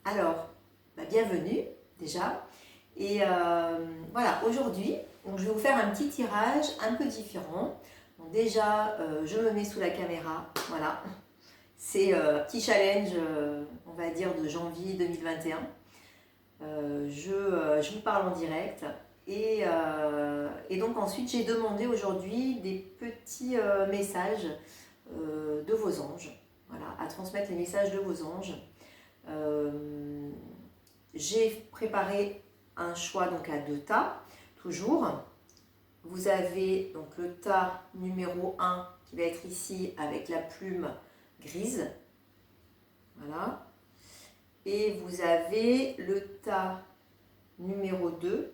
Alors, bienvenue déjà. Et voilà, aujourd'hui, je vais vous faire un petit tirage un peu différent. Donc déjà, je me mets sous la caméra, voilà. C'est un petit challenge, on va dire, de janvier 2021. Je vous parle en direct. Et donc ensuite, j'ai demandé aujourd'hui des petits messages de vos anges. Voilà, à transmettre les messages de vos anges. J'ai préparé un choix donc à 2 tas, toujours. Vous avez donc le tas numéro 1 qui va être ici avec la plume grise. Voilà. Et vous avez le tas numéro 2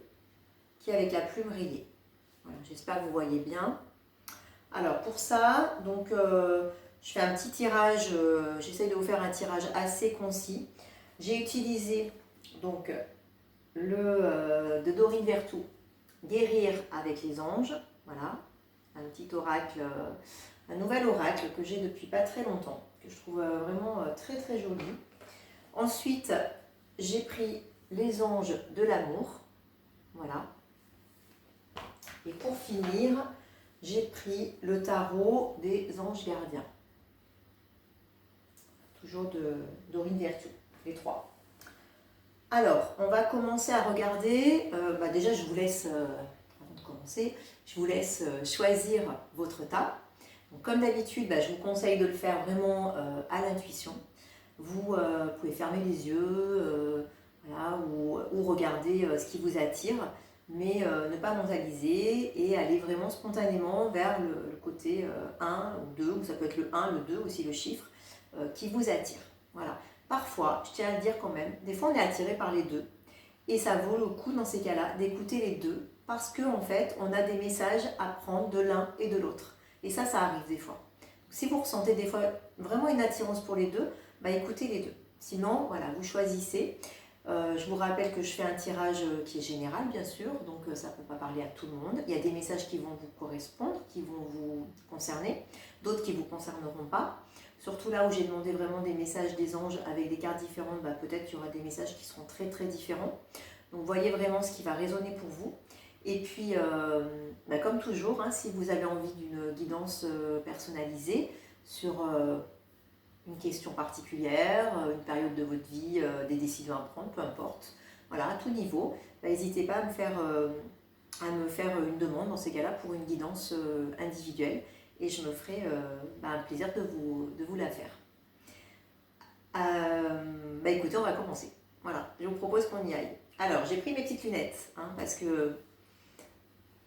qui est avec la plume rayée. Voilà, j'espère que vous voyez bien. Alors pour ça, donc je fais un petit tirage, j'essaie de vous faire un tirage assez concis. J'ai utilisé donc de Dorine Vertou, Guérir avec les anges, voilà, un petit oracle, un nouvel oracle que j'ai depuis pas très longtemps, que je trouve vraiment très très joli. Ensuite, j'ai pris les anges de l'amour, voilà. Et pour finir, j'ai pris le tarot des anges gardiens, toujours de Dorine Vertou, les 3. Alors, on va commencer à regarder. Déjà, je vous laisse, avant de commencer, je vous laisse choisir votre tas. Donc, comme d'habitude, je vous conseille de le faire vraiment à l'intuition. Vous pouvez fermer les yeux, voilà, ou regarder ce qui vous attire, mais ne pas mentaliser et aller vraiment spontanément vers le côté 1 ou 2, ou ça peut être le 1, le 2, aussi le chiffre, qui vous attire. Voilà. Parfois, je tiens à le dire quand même, des fois on est attiré par les deux. Et ça vaut le coup dans ces cas-là d'écouter les deux parce qu'en fait, on a des messages à prendre de l'un et de l'autre. Et ça arrive des fois. Si vous ressentez des fois vraiment une attirance pour les deux, écoutez les deux. Sinon, voilà, vous choisissez. Je vous rappelle que je fais un tirage qui est général, bien sûr, donc ça ne peut pas parler à tout le monde. Il y a des messages qui vont vous correspondre, qui vont vous concerner, d'autres qui ne vous concerneront pas. Surtout là où j'ai demandé vraiment des messages des anges avec des cartes différentes, peut-être qu'il y aura des messages qui seront très très différents. Donc voyez vraiment ce qui va résonner pour vous. Et puis, comme toujours, si vous avez envie d'une guidance personnalisée sur une question particulière, une période de votre vie, des décisions à prendre, peu importe, voilà, à tout niveau, n'hésitez pas à me faire une demande dans ces cas-là pour une guidance individuelle et je me ferai un plaisir de vous la faire. Écoutez, on va commencer. Voilà, je vous propose qu'on y aille. Alors, j'ai pris mes petites lunettes parce que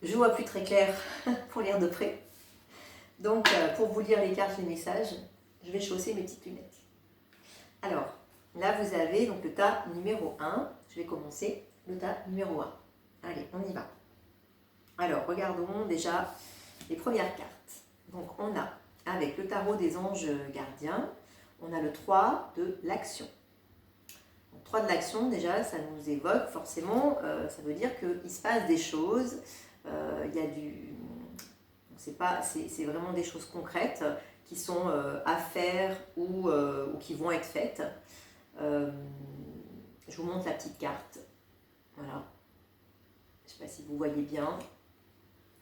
je ne vois plus très clair pour lire de près. Donc, pour vous lire les cartes, les messages, je vais chausser mes petites lunettes. Alors, là, vous avez donc le tas numéro 1. Je vais commencer le tas numéro 1. Allez, on y va. Alors, regardons déjà les premières cartes. Donc, on a, avec le tarot des anges gardiens, on a le 3 de l'action. 3 de l'action, déjà, ça nous évoque forcément, ça veut dire qu'il se passe des choses, il y a du... C'est vraiment des choses concrètes qui sont à faire ou qui vont être faites. Je vous montre la petite carte. Voilà. Je ne sais pas si vous voyez bien.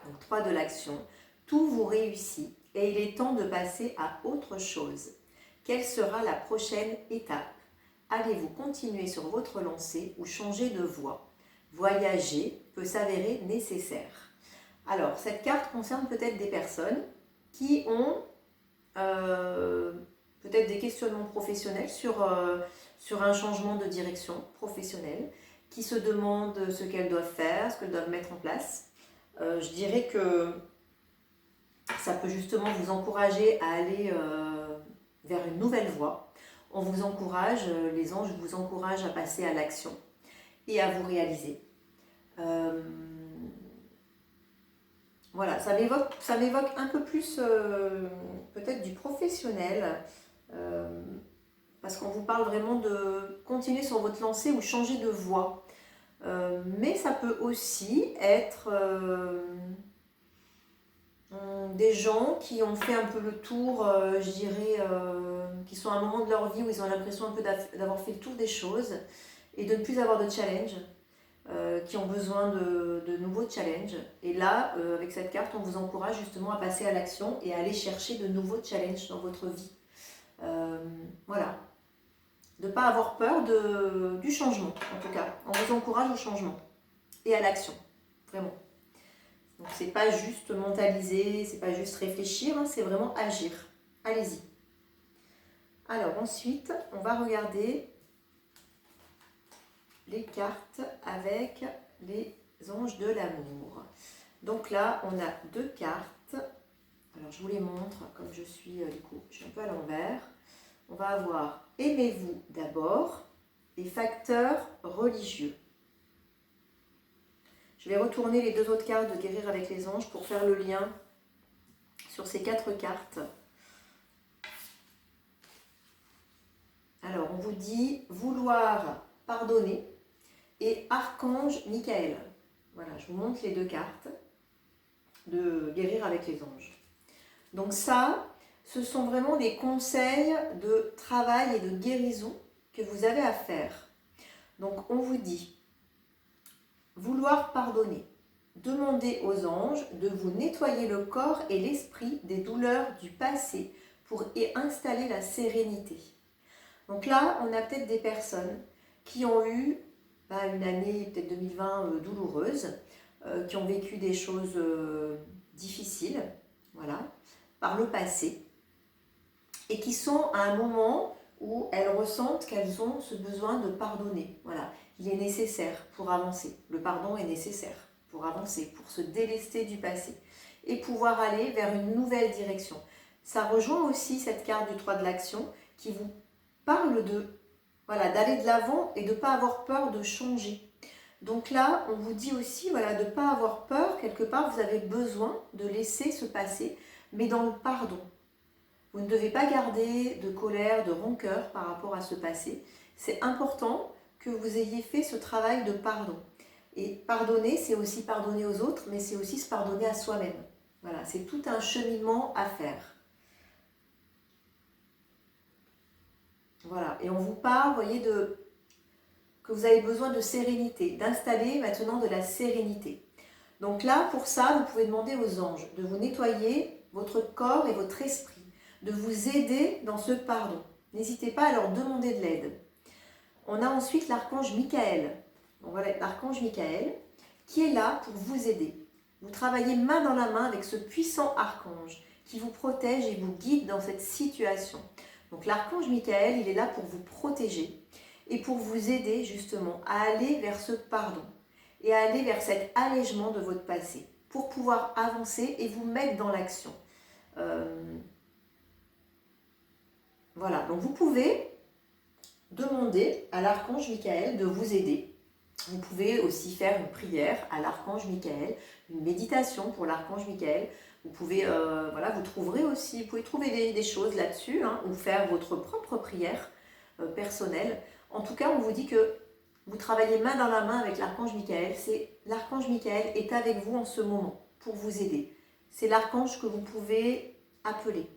Donc 3 de l'action. Tout vous réussit et il est temps de passer à autre chose. Quelle sera la prochaine étape? Allez-vous continuer sur votre lancée ou changer de voie? Voyager peut s'avérer nécessaire. Alors, cette carte concerne peut-être des personnes qui ont peut-être des questionnements professionnels sur un changement de direction professionnelle, qui se demandent ce qu'elles doivent faire, ce qu'elles doivent mettre en place. Je dirais que ça peut justement vous encourager à aller vers une nouvelle voie. On vous encourage, les anges vous encouragent à passer à l'action et à vous réaliser. Voilà, ça m'évoque un peu plus peut-être du professionnel, parce qu'on vous parle vraiment de continuer sur votre lancée ou changer de voie. Mais ça peut aussi être des gens qui ont fait un peu le tour, je dirais, qui sont à un moment de leur vie où ils ont l'impression un peu d'avoir fait le tour des choses et de ne plus avoir de challenge, qui ont besoin de nouveaux challenges. Et là, avec cette carte, on vous encourage justement à passer à l'action et à aller chercher de nouveaux challenges dans votre vie. Voilà. De ne pas avoir peur du changement, en tout cas. On vous encourage au changement et à l'action, vraiment. Donc c'est pas juste mentaliser, c'est pas juste réfléchir, hein, c'est vraiment agir. Allez-y. Alors ensuite, on va regarder les cartes avec les anges de l'amour. Donc là, on a deux cartes. Alors je vous les montre, comme je suis du coup, je suis un peu à l'envers. On va avoir aimez-vous d'abord et facteur religieux. Je vais retourner les deux autres cartes de guérir avec les anges pour faire le lien sur ces quatre cartes. Alors, on vous dit vouloir pardonner et archange Michael. Voilà, je vous montre les deux cartes de guérir avec les anges. Donc ça, ce sont vraiment des conseils de travail et de guérison que vous avez à faire. Donc, on vous dit vouloir pardonner. Demandez aux anges de vous nettoyer le corps et l'esprit des douleurs du passé pour y installer la sérénité. Donc là, on a peut-être des personnes qui ont eu une année, peut-être 2020, douloureuse, qui ont vécu des choses difficiles, voilà, par le passé, et qui sont à un moment où elles ressentent qu'elles ont ce besoin de pardonner. Voilà, il est nécessaire pour avancer. Le pardon est nécessaire pour avancer, pour se délester du passé et pouvoir aller vers une nouvelle direction. Ça rejoint aussi cette carte du 3 de l'action qui vous parle d'aller de l'avant et de ne pas avoir peur de changer. Donc là, on vous dit aussi de ne pas avoir peur, quelque part, vous avez besoin de laisser se passer, mais dans le pardon. Vous ne devez pas garder de colère, de rancœur par rapport à ce passé. C'est important que vous ayez fait ce travail de pardon. Et pardonner, c'est aussi pardonner aux autres, mais c'est aussi se pardonner à soi-même. Voilà, c'est tout un cheminement à faire. Voilà, et on vous parle, vous voyez, que vous avez besoin de sérénité, d'installer maintenant de la sérénité. Donc là, pour ça, vous pouvez demander aux anges de vous nettoyer votre corps et votre esprit, de vous aider dans ce pardon. N'hésitez pas à leur demander de l'aide. On a ensuite l'archange Michael. Donc voilà, l'archange Michael qui est là pour vous aider. Vous travaillez main dans la main avec ce puissant archange qui vous protège et vous guide dans cette situation. Donc l'archange Michael, il est là pour vous protéger et pour vous aider justement à aller vers ce pardon et à aller vers cet allègement de votre passé pour pouvoir avancer et vous mettre dans l'action. Voilà, donc vous pouvez demander à l'archange Michael de vous aider. Vous pouvez aussi faire une prière à l'archange Michael, une méditation pour l'archange Michael. Vous pouvez, vous trouverez aussi, vous pouvez trouver des choses là-dessus, hein, ou faire votre propre prière personnelle. En tout cas, on vous dit que vous travaillez main dans la main avec l'archange Michael. L'archange Michael est avec vous en ce moment pour vous aider. C'est l'archange que vous pouvez appeler,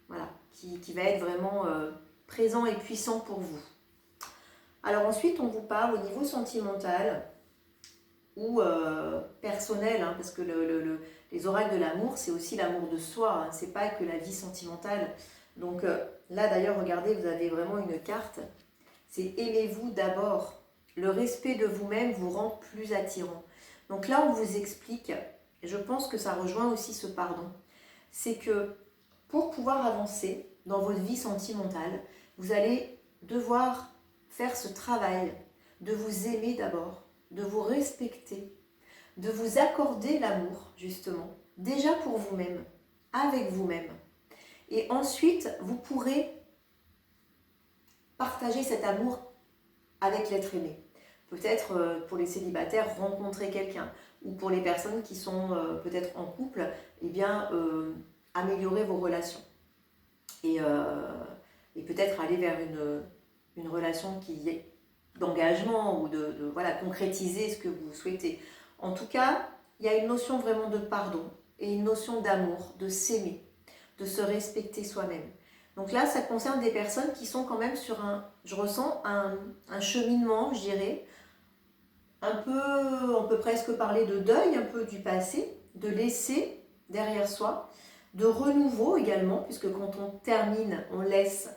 voilà, qui va être vraiment présent et puissant pour vous. Alors ensuite, on vous parle au niveau sentimental ou personnel, hein, parce que les oracles de l'amour, c'est aussi l'amour de soi, hein, c'est pas que la vie sentimentale. Donc là d'ailleurs, regardez, vous avez vraiment une carte, c'est aimez-vous d'abord. Le respect de vous-même vous rend plus attirant. Donc là, on vous explique, et je pense que ça rejoint aussi ce pardon, c'est que pour pouvoir avancer dans votre vie sentimentale, vous allez devoir faire ce travail de vous aimer d'abord, de vous respecter, de vous accorder l'amour, justement, déjà pour vous-même, avec vous-même. Et ensuite, vous pourrez partager cet amour avec l'être aimé. Peut-être pour les célibataires, rencontrer quelqu'un, ou pour les personnes qui sont peut-être en couple, améliorer vos relations. Et peut-être aller vers une relation qui est d'engagement ou de concrétiser ce que vous souhaitez. En tout cas, il y a une notion vraiment de pardon et une notion d'amour, de s'aimer, de se respecter soi-même. Donc là, ça concerne des personnes qui sont quand même sur je ressens un cheminement, je dirais, un peu, on peut presque parler de deuil un peu du passé, de laisser derrière soi, de renouveau également, puisque quand on termine, on laisse,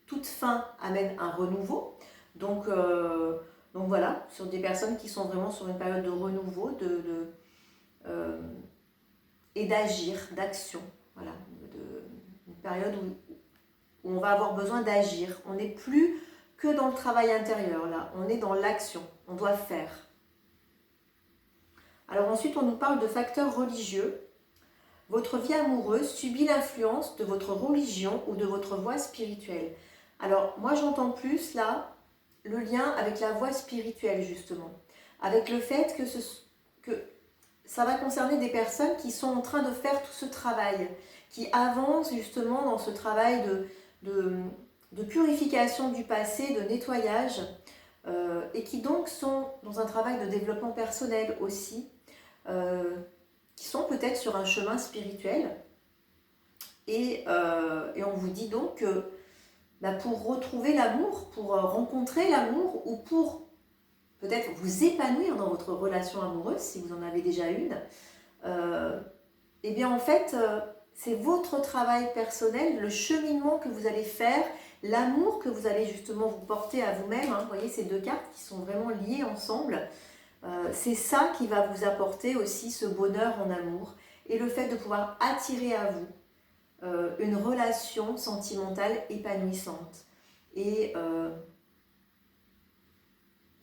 toute fin amène un renouveau. Donc voilà, sur des personnes qui sont vraiment sur une période de renouveau et d'agir, d'action. Voilà, une période où on va avoir besoin d'agir. On n'est plus que dans le travail intérieur, là, on est dans l'action, on doit faire. Alors ensuite, on nous parle de facteurs religieux. Votre vie amoureuse subit l'influence de votre religion ou de votre voie spirituelle. Alors moi, j'entends plus là le lien avec la voie spirituelle justement, avec le fait que ça va concerner des personnes qui sont en train de faire tout ce travail, qui avancent justement dans ce travail de purification du passé, de nettoyage, et qui donc sont dans un travail de développement personnel aussi, qui sont peut-être sur un chemin spirituel. Et on vous dit donc que pour retrouver l'amour, pour rencontrer l'amour ou pour peut-être vous épanouir dans votre relation amoureuse, si vous en avez déjà une, et bien en fait, c'est votre travail personnel, le cheminement que vous allez faire, l'amour que vous allez justement vous porter à vous-même. Hein, vous voyez ces deux cartes qui sont vraiment liées ensemble. C'est ça qui va vous apporter aussi ce bonheur en amour et le fait de pouvoir attirer à vous une relation sentimentale épanouissante et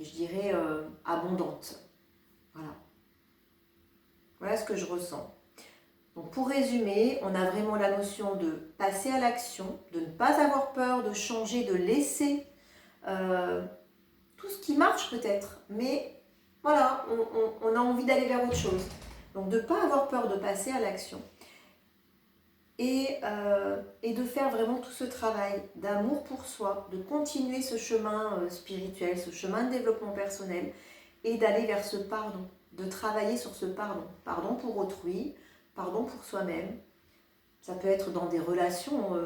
je dirais abondante. Voilà. Voilà ce que je ressens. Donc pour résumer, on a vraiment la notion de passer à l'action, de ne pas avoir peur, de changer, de laisser tout ce qui marche peut-être, mais voilà, on a envie d'aller vers autre chose. Donc de ne pas avoir peur de passer à l'action et de faire vraiment tout ce travail d'amour pour soi, de continuer ce chemin spirituel, ce chemin de développement personnel et d'aller vers ce pardon, de travailler sur ce pardon. Pardon pour autrui, pardon pour soi-même. Ça peut être dans des relations,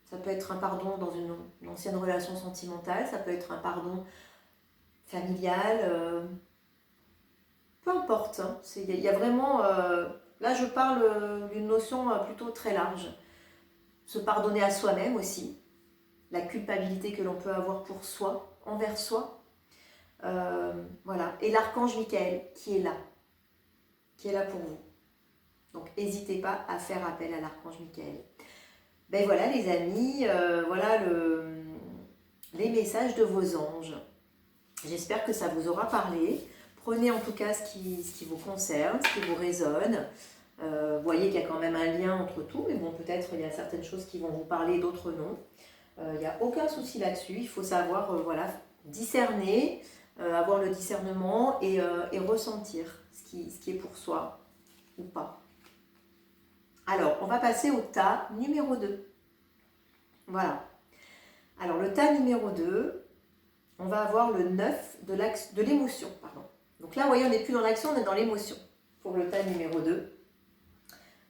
ça peut être un pardon dans une ancienne relation sentimentale, ça peut être un pardon familial, peu importe. Hein. Il y a vraiment, là je parle d'une notion plutôt très large. Se pardonner à soi-même aussi, la culpabilité que l'on peut avoir pour soi, envers soi. Voilà. Et l'archange Michael qui est là pour vous. Donc n'hésitez pas à faire appel à l'archange Michael. Ben voilà les amis, voilà les messages de vos anges. J'espère que ça vous aura parlé. Prenez en tout cas ce qui vous concerne, ce qui vous résonne. Vous voyez qu'il y a quand même un lien entre tout, mais bon, peut-être il y a certaines choses qui vont vous parler, d'autres non. Il n'y a aucun souci là-dessus. Il faut savoir voilà, discerner, avoir le discernement et ressentir ce qui est pour soi ou pas. Alors, on va passer au tas numéro 2. Voilà. Alors, le tas numéro 2, on va avoir le 9 de l'émotion. Donc là, vous voyez, on n'est plus dans l'action, on est dans l'émotion pour le tas numéro 2.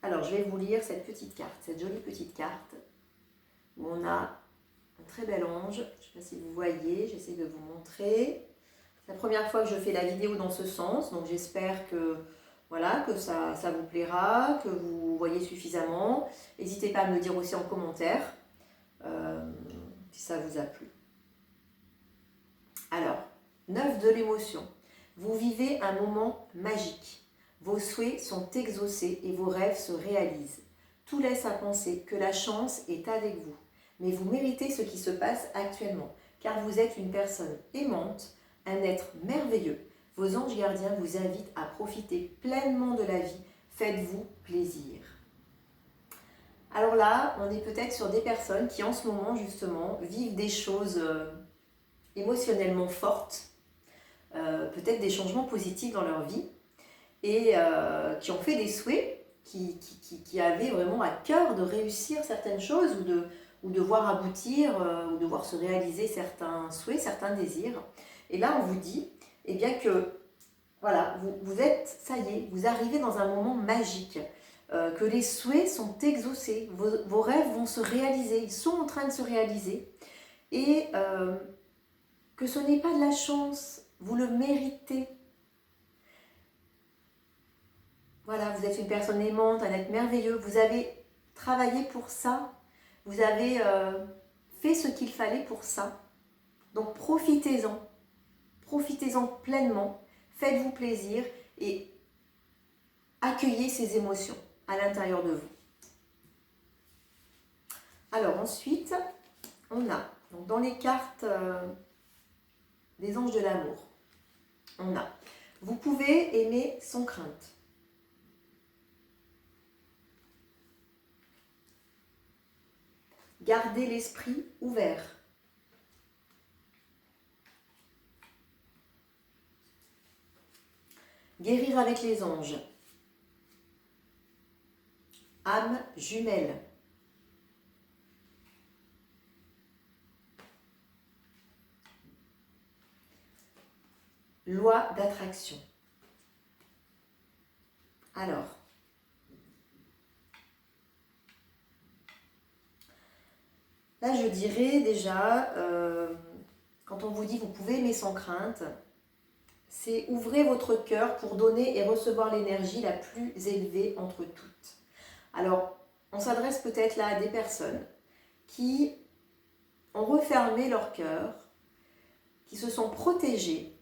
Alors, je vais vous lire cette petite carte, cette jolie petite carte, où on a un très bel ange. Je ne sais pas si vous voyez, j'essaie de vous montrer. C'est la première fois que je fais la vidéo dans ce sens, donc j'espère que, voilà, que ça vous plaira, que vous voyez suffisamment. N'hésitez pas à me le dire aussi en commentaire, si ça vous a plu. Alors, 9 de l'émotion. Vous vivez un moment magique. Vos souhaits sont exaucés et vos rêves se réalisent. Tout laisse à penser que la chance est avec vous. Mais vous méritez ce qui se passe actuellement, car vous êtes une personne aimante, un être merveilleux. Vos anges gardiens vous invitent à profiter pleinement de la vie. Faites-vous plaisir. Alors là, on est peut-être sur des personnes qui en ce moment justement vivent des choses émotionnellement fortes, peut-être des changements positifs dans leur vie et qui ont fait des souhaits, qui avaient vraiment à cœur de réussir certaines choses ou de voir aboutir ou de voir se réaliser certains souhaits, certains désirs. Et là, on vous dit eh bien que voilà, vous êtes, ça y est, vous arrivez dans un moment magique, que les souhaits sont exaucés, vos rêves vont se réaliser, ils sont en train de se réaliser, et que ce n'est pas de la chance, vous le méritez. Voilà, vous êtes une personne aimante, un être merveilleux, vous avez travaillé pour ça, vous avez fait ce qu'il fallait pour ça. Donc profitez-en pleinement, faites-vous plaisir et accueillez ces émotions à l'intérieur de vous. Alors ensuite, on a donc dans les cartes des anges de l'amour, on a vous pouvez aimer sans crainte. Gardez l'esprit ouvert. Guérir avec les anges. Âme jumelle. Loi d'attraction. Alors, là je dirais déjà, quand on vous dit vous pouvez aimer sans crainte, c'est ouvrez votre cœur pour donner et recevoir l'énergie la plus élevée entre toutes. Alors, on s'adresse peut-être là à des personnes qui ont refermé leur cœur, qui se sont protégées,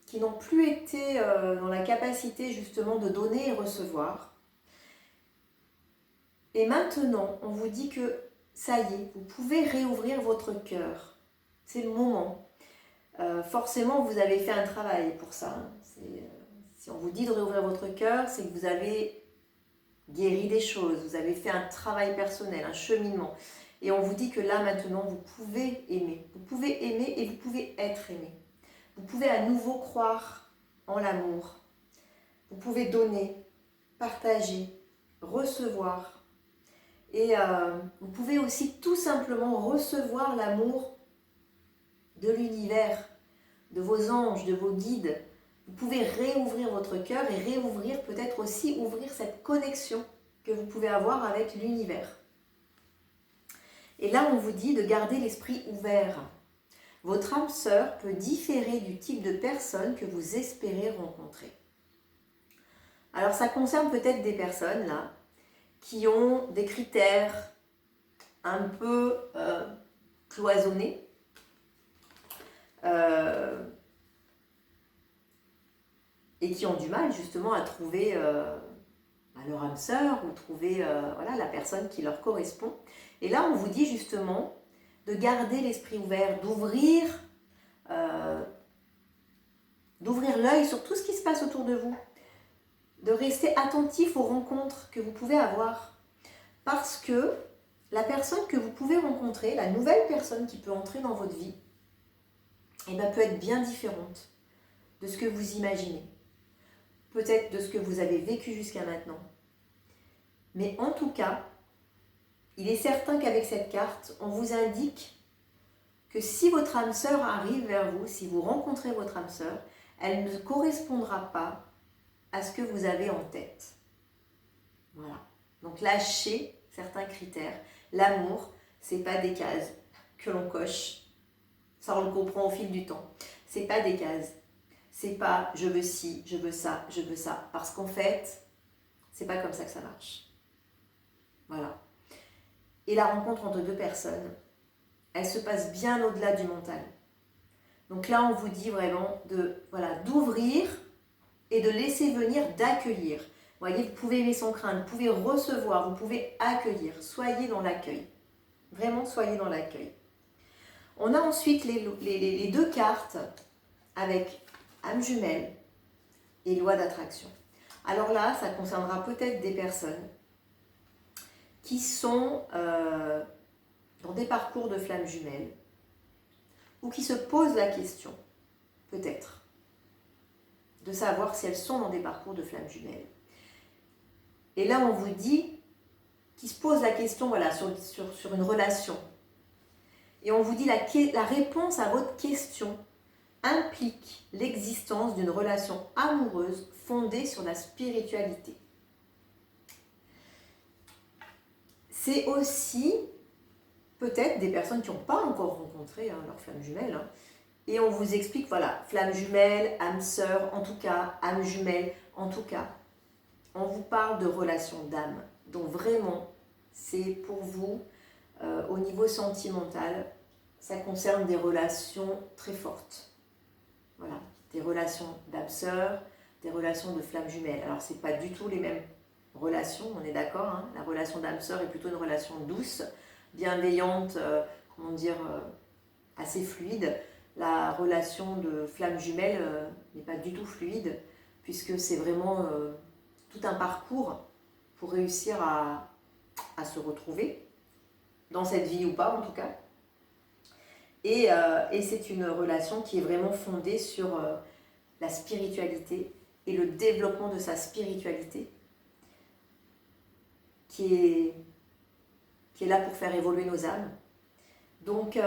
qui n'ont plus été dans la capacité justement de donner et recevoir. Et maintenant, on vous dit que ça y est, vous pouvez réouvrir votre cœur. C'est le moment. Forcément, vous avez fait un travail pour ça. Si on vous dit de réouvrir votre cœur, c'est que vous avez guéri des choses, vous avez fait un travail personnel, un cheminement. Et on vous dit que là, maintenant, vous pouvez aimer. Vous pouvez aimer et vous pouvez être aimé. Vous pouvez à nouveau croire en l'amour. Vous pouvez donner, partager, recevoir. Et vous pouvez aussi tout simplement recevoir l'amour de l'univers, de vos anges, de vos guides. Vous pouvez réouvrir votre cœur et réouvrir, peut-être aussi ouvrir cette connexion que vous pouvez avoir avec l'univers. Et là, on vous dit de garder l'esprit ouvert. Votre âme sœur peut différer du type de personne que vous espérez rencontrer. Alors, ça concerne peut-être des personnes là qui ont des critères un peu cloisonnés. Et qui ont du mal justement à trouver leur âme sœur ou trouver voilà, la personne qui leur correspond. Et là, on vous dit justement de garder l'esprit ouvert, d'ouvrir l'œil sur tout ce qui se passe autour de vous, de rester attentif aux rencontres que vous pouvez avoir. Parce que la personne que vous pouvez rencontrer, la nouvelle personne qui peut entrer dans votre vie, eh bien, peut être bien différente de ce que vous imaginez. Peut-être de ce que vous avez vécu jusqu'à maintenant. Mais en tout cas, il est certain qu'avec cette carte, on vous indique que si votre âme sœur arrive vers vous, si vous rencontrez votre âme sœur, elle ne correspondra pas à ce que vous avez en tête. Voilà. Donc lâchez certains critères. L'amour, c'est pas des cases que l'on coche. Ça, on le comprend au fil du temps. C'est pas des cases. C'est pas je veux ci, je veux ça, je veux ça. Parce qu'en fait, c'est pas comme ça que ça marche. Voilà. Et la rencontre entre deux personnes, elle se passe bien au-delà du mental. Donc là, on vous dit vraiment d'ouvrir et de laisser venir, d'accueillir. Vous voyez, vous pouvez aimer sans crainte, vous pouvez recevoir, vous pouvez accueillir. Soyez dans l'accueil. Vraiment, soyez dans l'accueil. On a ensuite les deux cartes avec âme jumelle et loi d'attraction. Alors là, ça concernera peut-être des personnes qui sont dans des parcours de flammes jumelles ou qui se posent la question, peut-être, de savoir si elles sont dans des parcours de flammes jumelles. Et là, on vous dit qu'ils se posent la question sur une relation. Et on vous dit la réponse à votre question implique l'existence d'une relation amoureuse fondée sur la spiritualité. C'est aussi peut-être des personnes qui n'ont pas encore rencontré leur flamme jumelle. Et on vous explique, voilà, flamme jumelle, âme sœur, en tout cas, âme jumelle, en tout cas. On vous parle de relation d'âme. Donc vraiment, c'est pour vous, au niveau sentimental, ça concerne des relations très fortes. Voilà, des relations d'âme sœur, des relations de flamme jumelle. Alors, ce n'est pas du tout les mêmes relations, on est d'accord, hein. La relation d'âme sœur est plutôt une relation douce, bienveillante, comment dire, assez fluide. La relation de flamme jumelle n'est pas du tout fluide, puisque c'est vraiment tout un parcours pour réussir à se retrouver, dans cette vie ou pas en tout cas. Et c'est une relation qui est vraiment fondée sur la spiritualité et le développement de sa spiritualité, qui est là pour faire évoluer nos âmes. Donc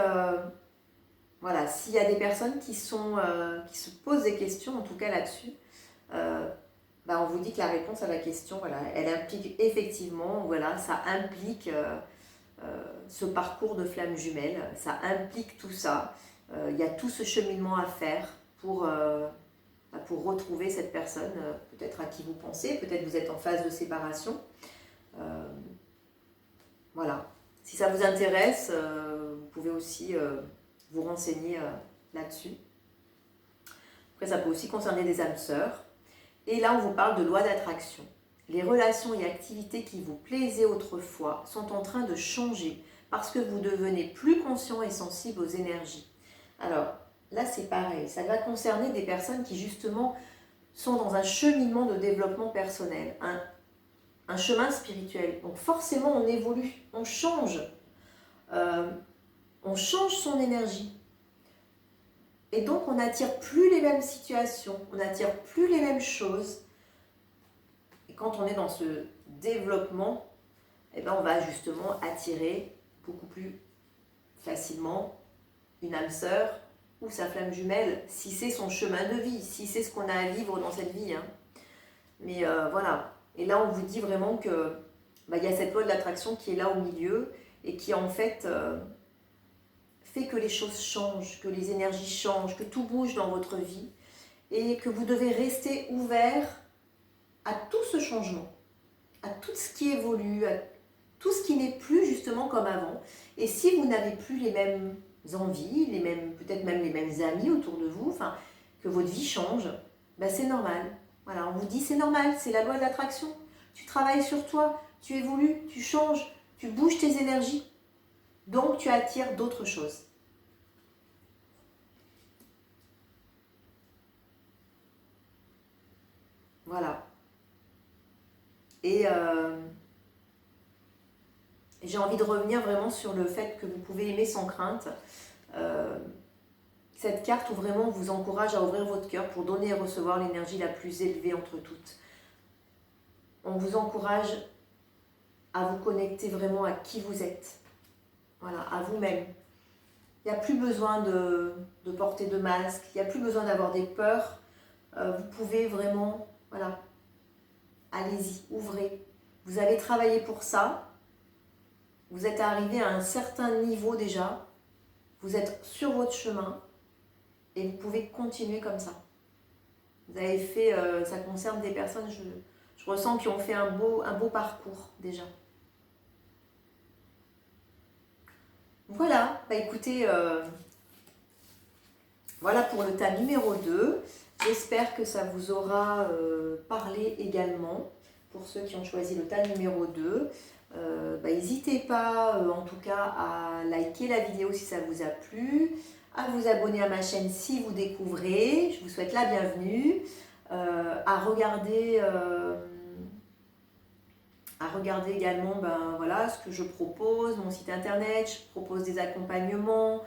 voilà, s'il y a des personnes qui se posent des questions, en tout cas là-dessus, on vous dit que la réponse à la question, voilà, elle implique effectivement, voilà, ça implique ce parcours de flamme jumelle, ça implique tout ça. Il y a tout ce cheminement à faire pour retrouver cette personne, peut-être à qui vous pensez, peut-être vous êtes en phase de séparation. Voilà. Si ça vous intéresse, vous pouvez aussi vous renseigner là-dessus. Après, ça peut aussi concerner des âmes sœurs. Et là, on vous parle de loi d'attraction. Les relations et activités qui vous plaisaient autrefois sont en train de changer parce que vous devenez plus conscient et sensible aux énergies. Alors, là, c'est pareil. Ça va concerner des personnes qui, justement, sont dans un cheminement de développement personnel, un chemin spirituel. Donc, forcément, on évolue, on change. On change son énergie. Et donc, on n'attire plus les mêmes situations, on n'attire plus les mêmes choses. Et quand on est dans ce développement, on va justement attirer beaucoup plus facilement une âme sœur ou sa flamme jumelle, si c'est son chemin de vie, si c'est ce qu'on a à vivre dans cette vie. Mais voilà. Et là, on vous dit vraiment que y a cette loi de l'attraction qui est là au milieu et qui en fait fait que les choses changent, que les énergies changent, que tout bouge dans votre vie et que vous devez rester ouvert à tout ce changement, à tout ce qui évolue, à tout ce qui n'est plus justement comme avant. Et si vous n'avez plus les mêmes envies, peut-être même les mêmes amis autour de vous, que votre vie change, c'est normal. Voilà, on vous dit c'est normal, c'est la loi de l'attraction. Tu travailles sur toi, tu évolues, tu changes, tu bouges tes énergies. Donc, tu attires d'autres choses. Voilà. Et j'ai envie de revenir vraiment sur le fait que vous pouvez aimer sans crainte. Cette carte où vraiment vous encourage à ouvrir votre cœur pour donner et recevoir l'énergie la plus élevée entre toutes. On vous encourage à vous connecter vraiment à qui vous êtes. Voilà, à vous-même. Il n'y a plus besoin de porter de masque, il n'y a plus besoin d'avoir des peurs. Vous pouvez vraiment, voilà, allez-y, ouvrez. Vous avez travaillé pour ça. Vous êtes arrivé à un certain niveau déjà. Vous êtes sur votre chemin et vous pouvez continuer comme ça. Vous avez fait, ça concerne des personnes, je ressens, qui ont fait un beau parcours déjà. Voilà, écoutez, voilà pour le tas numéro 2. J'espère que ça vous aura parlé également, pour ceux qui ont choisi le tas numéro 2. N'hésitez pas, en tout cas, à liker la vidéo si ça vous a plu, à vous abonner à ma chaîne si vous découvrez, je vous souhaite la bienvenue, à regarder également voilà, ce que je propose, mon site internet, je propose des accompagnements,